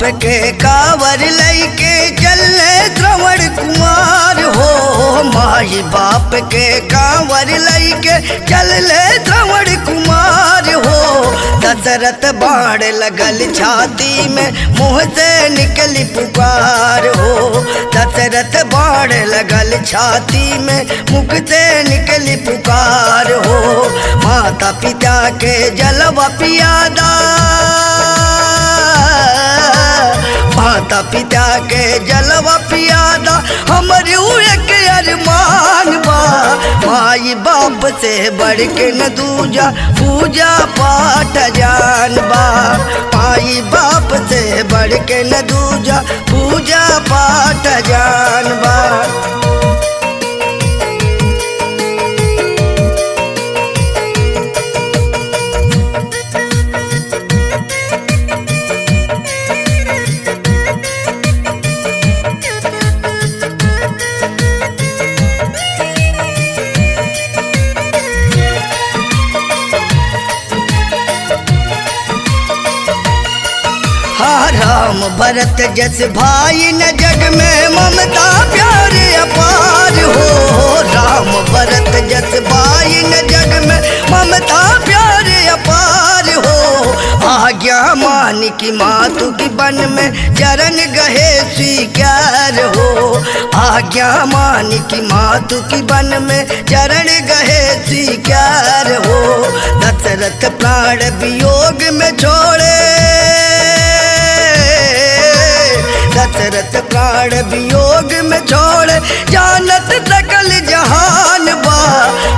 के कावर लैके चले श्रवण कुमार हो। माई बाप के कावर लैके चले श्रवण कुमार हो। दशरथ बाण लगल छाती में मुँह से निकली पुकार हो। दशरथ बाण लगल छाती में मुख से निकली पुकार हो। माता पिता के जलवा पियादा, माता पिता के जलवा पियादा हमारे एक अरमान बा। माई बाप से बढ़ के न दूजा पूजा पाठ जान बा। माई बाप से बढ़ के न दूजा पूजा पाठ जान बा। राम भरत जस भाई न जग में ममता प्यार अपार हो। राम भरत जस भाई न जग में ममता प्यार अपार हो। आज्ञा मान की मातु की बन में चरण गहे स्वीकार हो। आज्ञा मान की मातु की बन में चरण गहे स्वीकार हो। दशरथ प्राण वियोग में छोड़े, दशरथ प्राण वियोग में छोड़े जानत सकल जहान बा।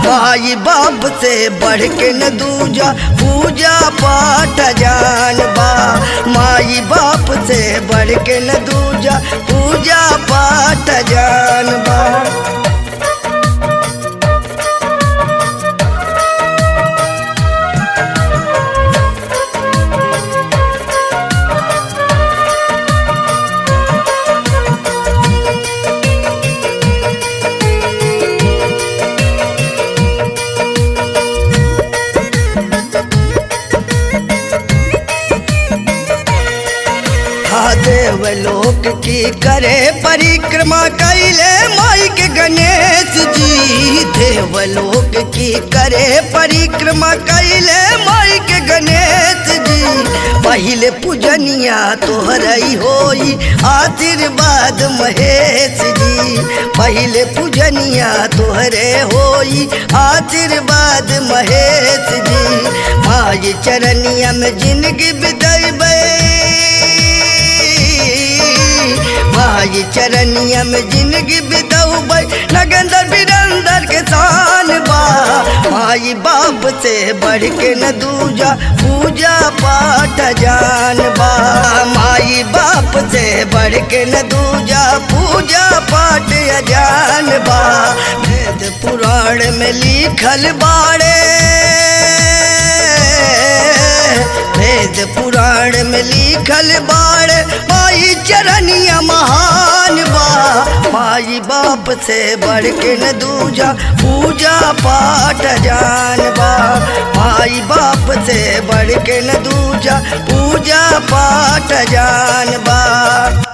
माई बाप से बढ़ के न दूजा पूजा पाठ जान बा। माई बाप से बढ़ के न दूजा पूजा पाठ जान बा। देवलोक की करे परिक्रमा कैले माई के गणेश जी। देवलोक की करे परिक्रमा कैले माई के गणेश जी। पहले पूजनिया तोहरई होई आशीर्वाद महेश जी। पहले पूजनिया तोहरे होई आशीर्वाद महेश जी। माई चरनिया में जिंदगी बिताइबे, माई चरनिया में जिंदगी बिताऊबे नगेंद्र बिरंदर के शान बा। माई बाप से बढ़ के न दूजा पूजा पाठ जान बा। माई बाप से बढ़ के न दूजा पूजा पाठ जान बा। वेद पुराण में लिखल बाड़े, वेद पुराण में लिखल बाड़े माई चरनिया महान बा। माई बाप से बढ़ के न दूजा पूजा पाठ जान बा। माई बाप से बढ़ के न दूजा पूजा पाठ जान बा।